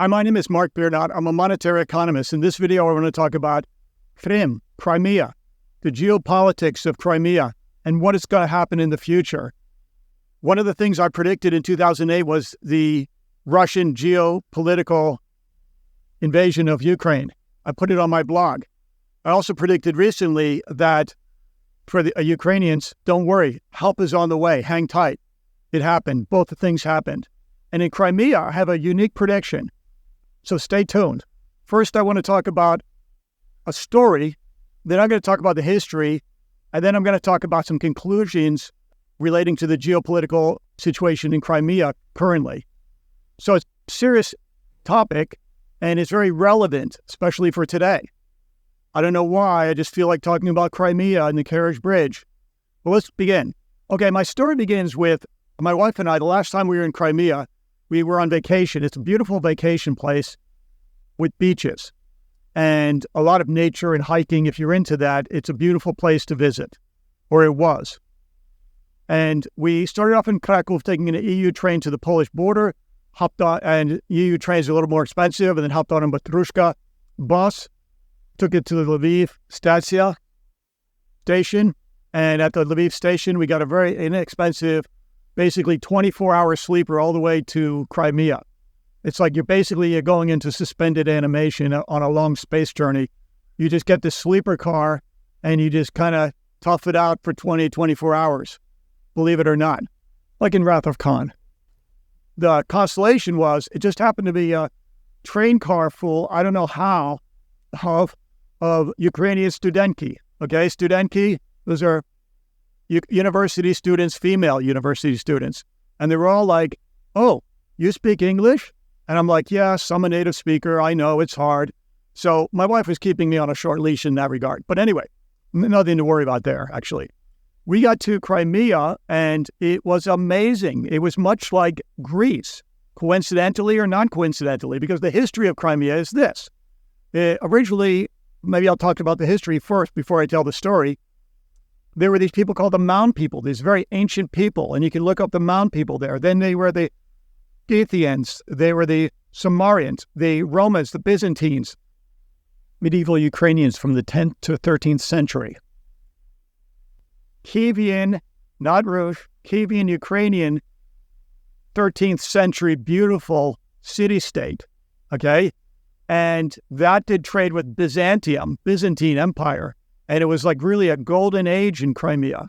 Hi, my name is Mark Biernat. I'm a monetary economist. In this video, I want to talk about Crimea, the geopolitics of Crimea, and what is going to happen in the future. One of the things I predicted in 2008 was the Russian geopolitical invasion of Ukraine. I put it on my blog. I also predicted recently that for the Ukrainians, don't worry, help is on the way, hang tight. It happened. Both things happened. And in Crimea, I have a unique prediction. So stay tuned. First, I want to talk about a story. Then I'm going to talk about the history. And then I'm going to talk about some conclusions relating to the geopolitical situation in Crimea currently. So it's a serious topic, and it's very relevant, especially for today. I don't know why. I just feel like talking about Crimea and the Kerch Bridge. Well, let's begin. Okay, my story begins with my wife and I. The last time we were in Crimea, we were on vacation. It's a beautiful vacation place with beaches and a lot of nature and hiking. If you're into that, it's a beautiful place to visit, or it was. And we started off in Krakow, taking an EU train to the Polish border, hopped on, and EU trains are a little more expensive, and then hopped on a Matrushka bus, took it to the Lviv station, and at the Lviv station, we got a very inexpensive, basically 24-hour sleeper all the way to Crimea. It's like you're going into suspended animation on a long space journey. You just get the sleeper car, and you just kind of tough it out for 24 hours, believe it or not, like in Wrath of Khan. The constellation was, it just happened to be a train car full, I don't know how, of Ukrainian studentki. Okay, studentki, those are university students, female university students. And they were all like, oh, you speak English? And I'm like, yes, I'm a native speaker. I know it's hard. So my wife was keeping me on a short leash in that regard. But anyway, nothing to worry about there, actually. We got to Crimea, and it was amazing. It was much like Greece, coincidentally or non-coincidentally, because the history of Crimea is this. Originally, maybe I'll talk about the history first before I tell the story. There were these people called the Mound people, these very ancient people, and you can look up the Mound people there. Then they were the Scythians, they were the Sumerians, the Romans, the Byzantines, medieval Ukrainians from the 10th to 13th century. Kievan, not Rush, Kievan Ukrainian 13th century beautiful city-state, okay? And that did trade with Byzantine Empire. And it was like really a golden age in Crimea.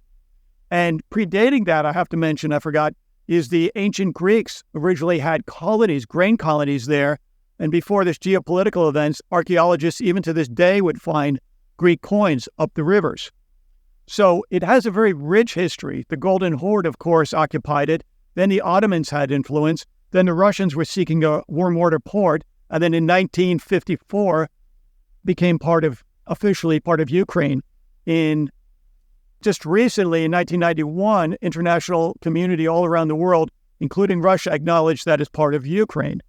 And predating that, I have to mention, I forgot, is the ancient Greeks originally had colonies, grain colonies there. And before this geopolitical events, archaeologists even to this day would find Greek coins up the rivers. So it has a very rich history. The Golden Horde, of course, occupied it. Then the Ottomans had influence. Then the Russians were seeking a warm water port. And then in 1954, became officially part of Ukraine. In just recently, in 1991, international community all around the world, including Russia, acknowledged that it's part of Ukraine.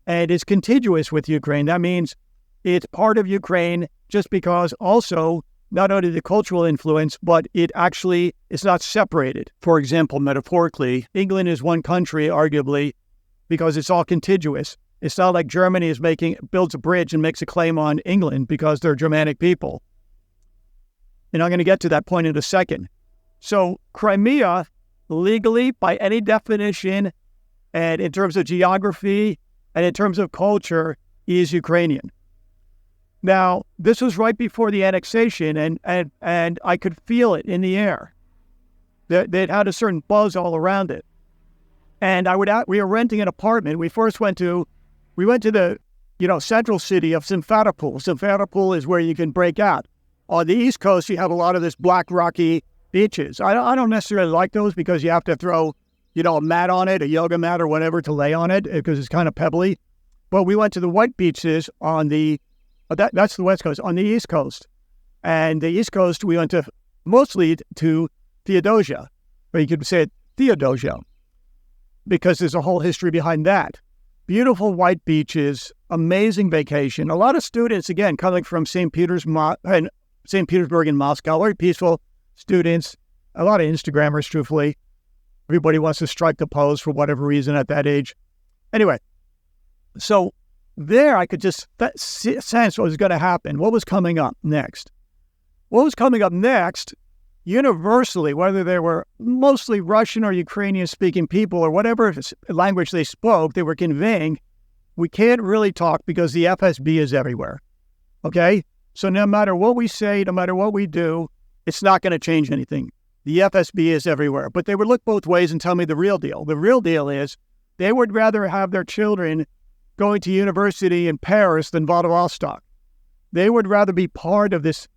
And it's contiguous with Ukraine. That means it's part of Ukraine just because also not only the cultural influence, but it actually is not separated. For example, metaphorically, England is one country, arguably, because it's all contiguous. It's not like Germany builds a bridge and makes a claim on England because they're Germanic people. And I'm going to get to that point in a second. So Crimea, legally, by any definition, and in terms of geography, and in terms of culture, is Ukrainian. Now, this was right before the annexation, and I could feel it in the air. It had a certain buzz all around it. And we were renting an apartment. We went to the, central city of Simferopol. Simferopol is where you can break out. On the East Coast, you have a lot of this black rocky beaches. I don't necessarily like those because you have to throw, a mat on it, a yoga mat or whatever to lay on it because it's kind of pebbly. But we went to the white beaches on that's the West Coast, on the East Coast. And the East Coast, we went mostly to Theodosia, or you could say Theodosia, because there's a whole history behind that. Beautiful white beaches, amazing vacation. A lot of students, again, coming from St. Petersburg and Moscow, very peaceful students, a lot of Instagrammers, truthfully. Everybody wants to strike the pose for whatever reason at that age. Anyway, so there I could just sense what was going to happen, what was coming up next. What was coming up next, universally, whether they were mostly Russian or Ukrainian-speaking people or whatever language they spoke, they were conveying, we can't really talk because the FSB is everywhere, okay? So no matter what we say, no matter what we do, it's not going to change anything. The FSB is everywhere. But they would look both ways and tell me the real deal. The real deal is they would rather have their children going to university in Paris than Vladivostok. They would rather be part of this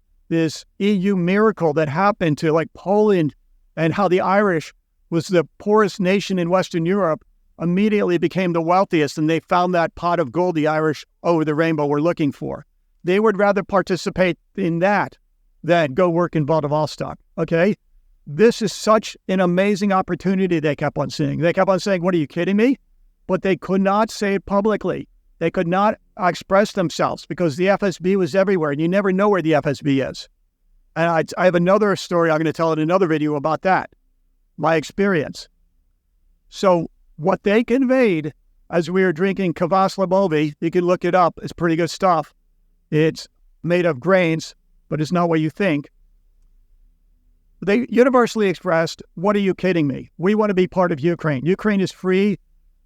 EU miracle that happened to like Poland, and how the Irish was the poorest nation in Western Europe, immediately became the wealthiest, and they found that pot of gold the Irish over the rainbow were looking for. They would rather participate in that than go work in Vladivostok, okay? This is such an amazing opportunity, they kept on saying. They kept on saying, what, are you kidding me? But they could not say it publicly. They could not express themselves because the FSB was everywhere, and you never know where the FSB is. And I have another story I'm going to tell in another video about that, my experience. So what they conveyed as we were drinking kvass Lebovi, you can look it up, it's pretty good stuff. It's made of grains, but it's not what you think. They universally expressed, what are you kidding me? We want to be part of Ukraine. Ukraine is free.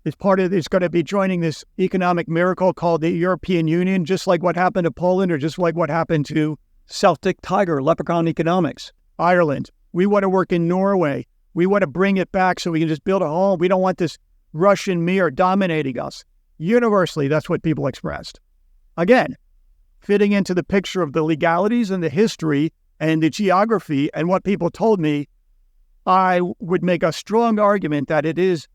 It's going to be joining this economic miracle called the European Union, just like what happened to Poland, or just like what happened to Celtic Tiger, Leprechaun Economics, Ireland. We want to work in Norway. We want to bring it back so we can just build a home. We don't want this Russian mirror dominating us. Universally, that's what people expressed. Again, fitting into the picture of the legalities and the history and the geography and what people told me, I would make a strong argument that it is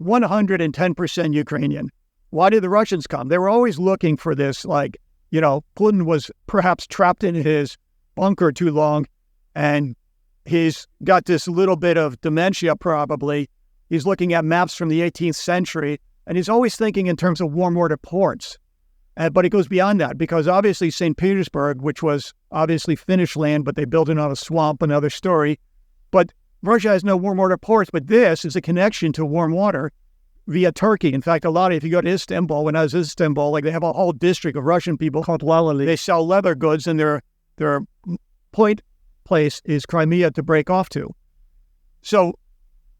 110% Ukrainian. Why did the Russians come? They were always looking for this, like, you know, Putin was perhaps trapped in his bunker too long, and he's got this little bit of dementia probably. He's looking at maps from the 18th century, and he's always thinking in terms of warm water ports. But it goes beyond that, because obviously St. Petersburg, which was obviously Finnish land, but they built it on a swamp, another story. But Russia has no warm water ports, but this is a connection to warm water via Turkey. In fact, if you go to Istanbul, when I was in Istanbul, like they have a whole district of Russian people called Lalali. They sell leather goods, and their point place is Crimea to break off to. So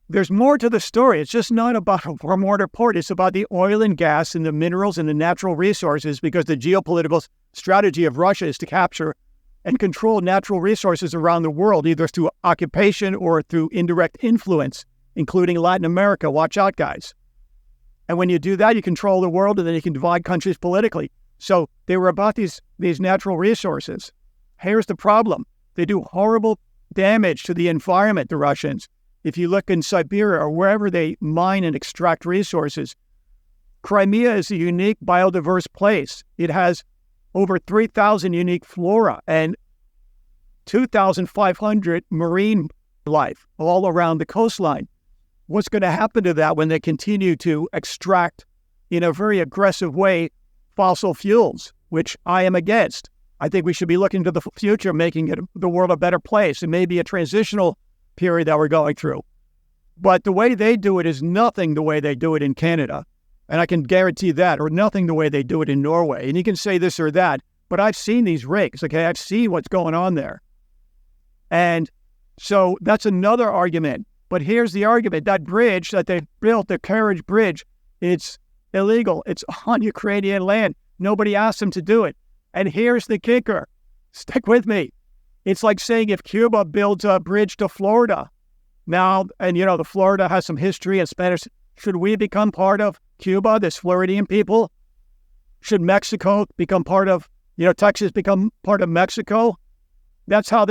there's more to the story. It's just not about a warm water port. It's about the oil and gas and the minerals and the natural resources, because the geopolitical strategy of Russia is to capture and control natural resources around the world, either through occupation or through indirect influence, including Latin America. Watch out, guys. And when you do that, you control the world, and then you can divide countries politically. So they were about these natural resources. Here's the problem. They do horrible damage to the environment, the Russians. If you look in Siberia or wherever they mine and extract resources, Crimea is a unique biodiverse place. It has over 3,000 unique flora and 2,500 marine life all around the coastline. What's going to happen to that when they continue to extract in a very aggressive way fossil fuels, which I am against? I think we should be looking to the future, making the world a better place. It may be a transitional period that we're going through. But the way they do it is nothing the way they do it in Canada. And I can guarantee that, or nothing the way they do it in Norway. And you can say this or that, but I've seen these rigs, okay? I've seen what's going on there. And so that's another argument. But here's the argument. That bridge that they built, the Carriage Bridge, it's illegal. It's on Ukrainian land. Nobody asked them to do it. And here's the kicker. Stick with me. It's like saying if Cuba builds a bridge to Florida now, and, you know, the Florida has some history and Spanish, should we become part of Cuba, this Floridian people? Should Mexico become part of, Texas become part of Mexico? That's how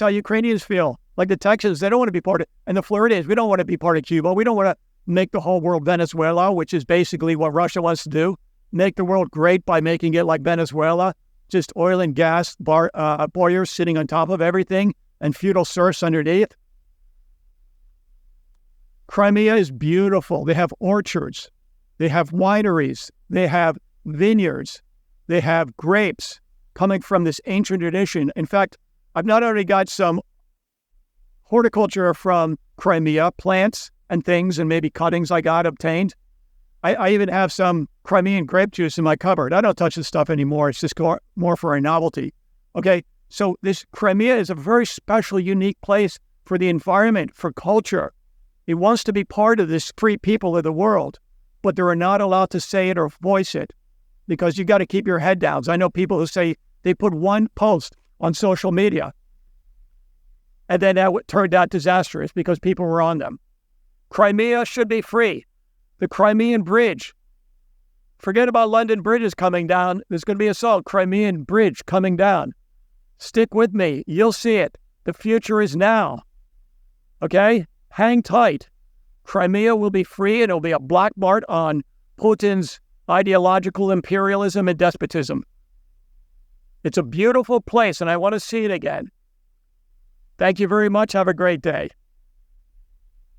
Ukrainians feel. Like the Texans, they don't want to be part of, and the Floridians, we don't want to be part of Cuba. We don't want to make the whole world Venezuela, which is basically what Russia wants to do. Make the world great by making it like Venezuela, just oil and gas, boyars sitting on top of everything, and feudal serfs underneath. Crimea is beautiful. They have orchards. They have wineries. They have vineyards. They have grapes coming from this ancient tradition. In fact, I've not only got some horticulture from Crimea, plants and things, and maybe cuttings I got obtained, I even have some Crimean grape juice in my cupboard. I don't touch this stuff anymore. It's just more for a novelty. Okay, so this Crimea is a very special, unique place for the environment, for culture. It wants to be part of this free people of the world, but they're not allowed to say it or voice it because you got to keep your head down. So I know people who say they put one post on social media and then that turned out disastrous because people were on them. Crimea should be free. The Crimean Bridge. Forget about London bridges coming down. There's going to be a Crimean Bridge coming down. Stick with me. You'll see it. The future is now. Okay? Hang tight. Crimea will be free and it'll be a black mark on Putin's ideological imperialism and despotism. It's a beautiful place and I want to see it again. Thank you very much. Have a great day.